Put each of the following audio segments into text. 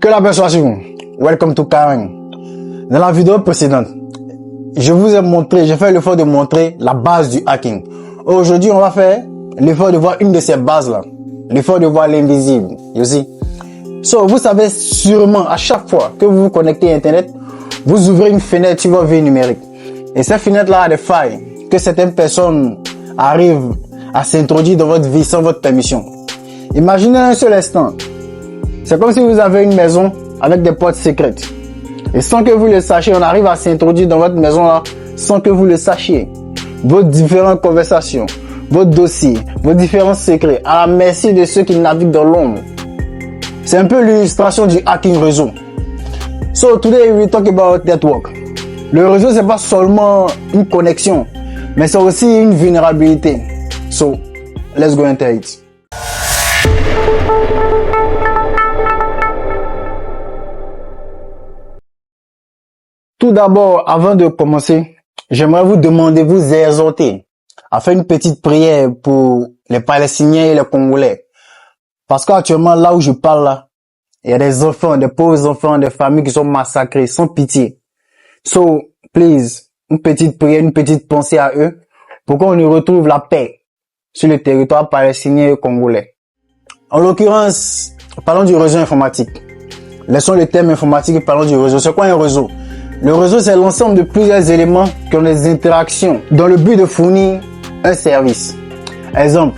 la paix soit sur vous. Welcome to Karen. Dans la vidéo précédente, je vous ai montré, j'ai fait l'effort de montrer la base du hacking. Aujourd'hui, on va faire l'effort de voir une de ces bases-là. L'effort de voir l'invisible. You see? So, vous savez sûrement, à chaque fois que vous vous connectez à Internet, vous ouvrez une fenêtre sur votre vie numérique. Et cette fenêtre-là a des failles que certaines personnes arrivent à s'introduire dans votre vie sans votre permission. Imaginez un seul instant. C'est comme si vous avez une maison avec des portes secrètes. Et sans que vous le sachiez, on arrive à s'introduire dans votre maison là sans que vous le sachiez. Vos différentes conversations, vos dossiers, vos différents secrets, à la merci de ceux qui naviguent dans l'ombre. C'est un peu l'illustration du hacking réseau. So today we talk about network. Le réseau, c'est pas seulement une connexion, mais c'est aussi une vulnérabilité. So, let's go into it. Tout d'abord, avant de commencer, j'aimerais vous demander, vous exhorter à faire une petite prière pour les Palestiniens et les Congolais. Parce qu'actuellement, là où je parle là, il y a des enfants, des pauvres enfants, des familles qui sont massacrées sans pitié. So, please, une petite prière, une petite pensée à eux pour qu'on y retrouve la paix sur le territoire palestinien et congolais. En l'occurrence, parlons du réseau informatique. Laissons le terme informatique et parlons du réseau. C'est quoi un réseau? Le réseau, c'est l'ensemble de plusieurs éléments qui ont des interactions dans le but de fournir un service. Exemple,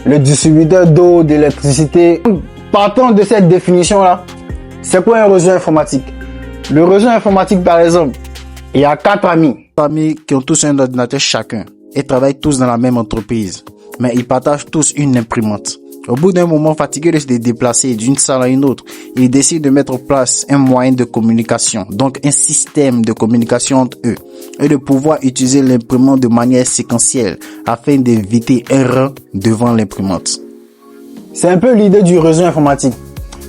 le distributeur d'eau, d'électricité. Partant de cette définition-là, c'est quoi un réseau informatique? Le réseau informatique, par exemple, il y a 4 amis qui ont tous un ordinateur chacun et travaillent tous dans la même entreprise, mais ils partagent tous une imprimante. Au bout d'un moment, fatigués de se déplacer d'une salle à une autre, ils décident de mettre en place un moyen de communication, donc un système de communication entre eux, et de pouvoir utiliser l'imprimante de manière séquentielle afin d'éviter un rang devant l'imprimante. C'est un peu l'idée du réseau informatique.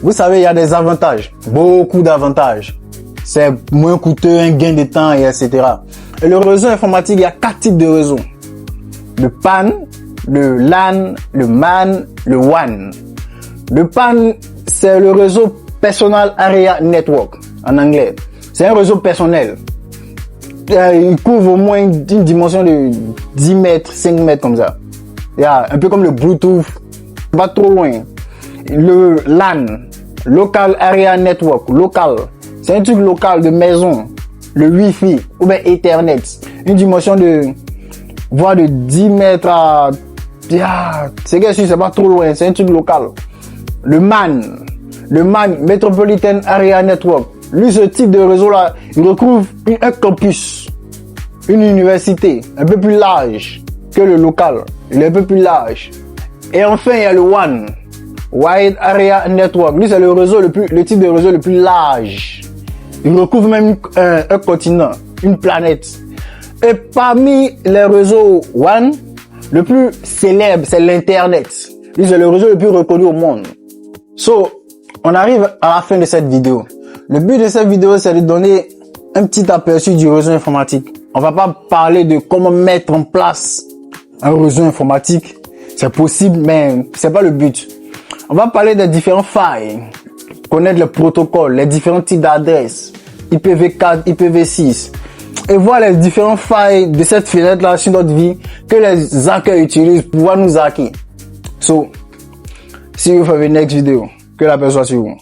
Vous savez, il y a des avantages, beaucoup d'avantages. C'est moins coûteux, un gain de temps, et etc. Et le réseau informatique, il y a 4 types de réseaux. Le PAN, le LAN, le MAN, le WAN. Le PAN, c'est le réseau Personal Area Network, en anglais. C'est un réseau personnel. Il couvre au moins une dimension de 10 mètres, 5 mètres comme ça. Un peu comme le Bluetooth, pas trop loin. Le LAN, Local Area Network, local. C'est un truc local de maison. Le Wi-Fi ou bien Ethernet. Une dimension de voire de 10 mètres à... c'est que c'est pas trop loin, c'est un truc local. Le MAN, Metropolitan Area Network. Lui, ce type de réseau-là, il recouvre un campus, une université, un peu plus large que le local. Il est un peu plus large. Et enfin, il y a le WAN, Wide Area Network. Lui, c'est le type de réseau le plus large. Il recouvre même un continent, une planète. Et parmi les réseaux WAN, le plus célèbre, c'est l'Internet. Lui, c'est le réseau le plus reconnu au monde. So, on arrive à la fin de cette vidéo. Le but de cette vidéo, c'est de donner un petit aperçu du réseau informatique. On va pas parler de comment mettre en place un réseau informatique. C'est possible, mais c'est pas le but. On va parler des différentes failles, connaître les protocoles, les différents types d'adresses, IPv4, IPv6, et voir les différentes failles de cette fenêtre-là sur notre vie que les hackers utilisent pour pouvoir nous hacker. So, see you for the next video. Que la paix soit sur vous.